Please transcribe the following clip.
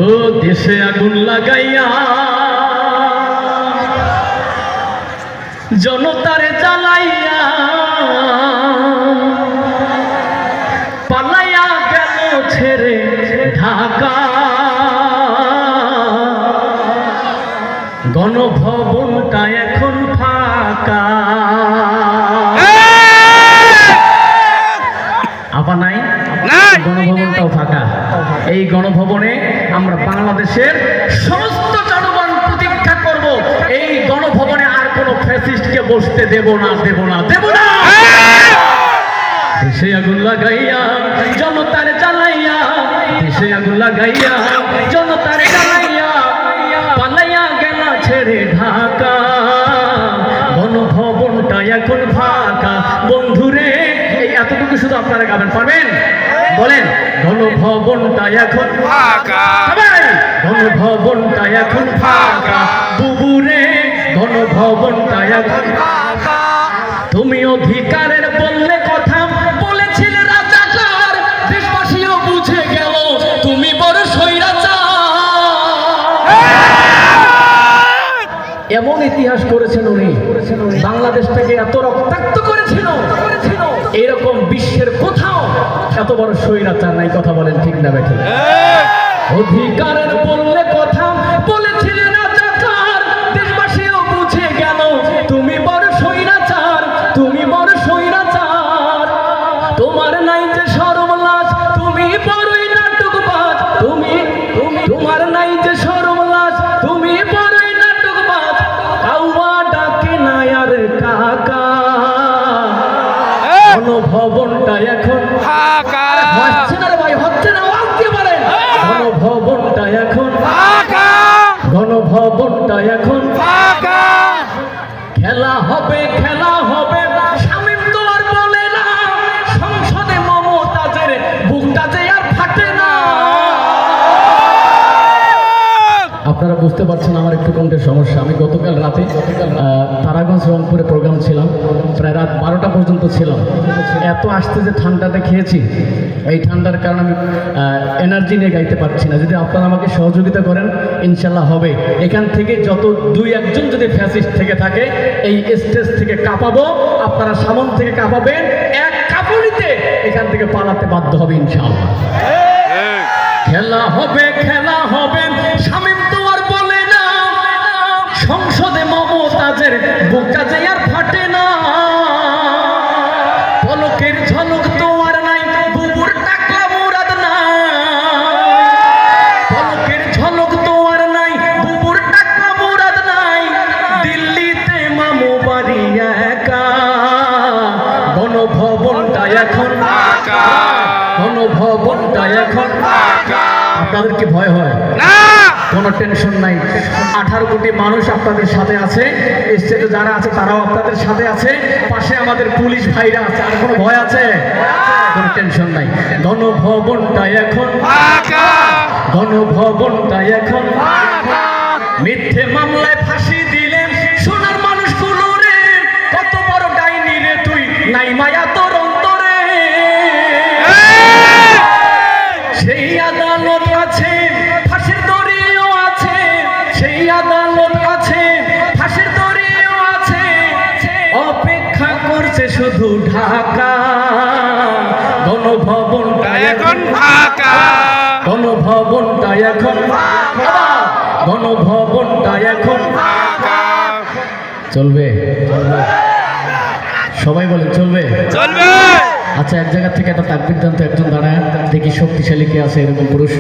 ও দেশে আগুন লাগাইয়া জনতারে জ্বালাইয়া পালাইয়া গেল ছেড়ে ঢাকা গণভবনটা এখন ফাঁকা। আপা নাই, গণভবনটাও ফাঁকা। এই গণভবনে আমরা বাংলাদেশের সমস্ত জনগণ প্রতীক্ষা করব। এই গণভবনে আর কোনো ফ্যাসিস্টকে বসতে দেব না, দেব না, দেব না। দেশে আগুন লাগাইয়া জনতার জ্বালাইয়া, দেশে আগুন লাগাইয়া জনতার জ্বালাইয়া পালাইয়া গেল ছেড়ে ঢাকা গণভবনটা এখন ফাঁকা। বন্ধুরে এই এতটুকু শুধু আপনারা গাবেন, পারবেন? বলেন, গণভবনটা এখন ফাঁকা, গণভবনটা এখন ফাঁকা। বুবুরে গণভবনটা এখন ফাঁকা। তুমি অধিকারের বললে কথা বলেছিলে রাজাকার, দেশবাসীও বুঝে গেল তুমি বড় স্বৈরাচার। এমন ইতিহাস করেছেন উনি, বাংলাদেশটাকে এত রক্তাক্ত করেছিল, এরকম বিশ্বের কোথাও এত বড় স্বৈরাচার নাই। কথা বলেন ঠিক না বেঠে? অধিকারের বললে কথা বলেছিলে রাজাকার, দেশবাসীও বুঝে গেল তুমি বড় স্বৈরাচার, তুমি বড় স্বৈরাচার। তোমার নাই যে শরম লাজ, তুমি বড়ই নাটকবাজ, তুমি তোমার নাই যে শরম লাজ, তুমি বড়ই নাটকবাজ। কাউয়া ডাকে না আর কাকা গণভবনটা এখন ফাঁকা। হচ্ছে না রে ভাই, হচ্ছে না, আওয়াজ দিয়ে বলেন। গণভবনটা এখন ফাঁকা, গণভবনটা এখন ফাঁকা। খেলা হবে, খেলা হবে, শামীম তো আর বলে না, সংসদে মমতাজের বুকটা যে আর ফাটে না। আপনারা বুঝতে পারছেন আমার একটু কণ্ঠের সমস্যা। আমি গতকাল রাতে তারাগঞ্জ রংপুরে প্রোগ্রাম ছিলাম, প্রায় রাত 12টা পর্যন্ত ছিলাম। এত আসতে যে ঠান্ডাটা খেয়েছি, এই ঠান্ডার কারণে আমি এনার্জি নিয়ে গাইতে পারছি না। যদি আপনারা আমাকে সহযোগিতা করেন ইনশাল্লাহ হবে। এখান থেকে যত 2-1 জন যদি ফ্যাসিস্ট থেকে থাকে এই স্টেজ থেকে কাঁপাবো, আপনারা সামন থেকে কাঁপাবেন, এক কাঁপুনিতে এখান থেকে পালাতে বাধ্য হবে ইনশাআল্লাহ। খেলা হবে, খেলা হবে, শামীম তো আর বলে না, সংসদে মমতাজের বুকটা যে আর ফাটে না। পলকের ঝলক তো আর নাই, বুবুর টাকা মুরাদ নাই। পলকের ঝলক তো আর নাই, বুবুর টাকা মুরাদ নাই। দিল্লিতে মামু বাড়ি একা গণভবনটা এখন ফাঁকা, গণভবনটা এখন ফাঁকা। আপনাদের কি ভয় হয় না? কোনো টেনশন নাই, 18 কোটি মানুষ আপনাদের সাথে আছে। স্টেজে যারা আছে তারাও আপনাদের সাথে আছে, পাশে আমাদের পুলিশ ভাইরা আছে। আর কোনো ভয় আছে? কোনো টেনশন নাই। গণভবনটা এখন ফাঁকা, গণভবনটা এখন ফাঁকা। মিথ্যে মামলায় ফাঁসি দিলেন সোনার মানুষগুলো রে, কত বড় ডাইনি রে তুই, নাই মায়া তোর অন্তরে। সেই আদালত আছে, ফাঁসির দড়িও আছে, সেই আদালত আছে, ফাঁসির দড়িও আছে। অপেক্ষা করছে শুধু ঢাকা গণভবনটা এখন ফাঁকা, গণভবনটা এখন ফাঁকা, গণভবনটা এখন ফাঁকা। চলবে? সবাই বলেন চলবে? চলবে। আচ্ছা, এক জায়গা থেকে একটা তাকবীর দেন তো, একজন দাঁড়ায় দেখি শক্তিশালী কে আছে এরকম পুরুষ।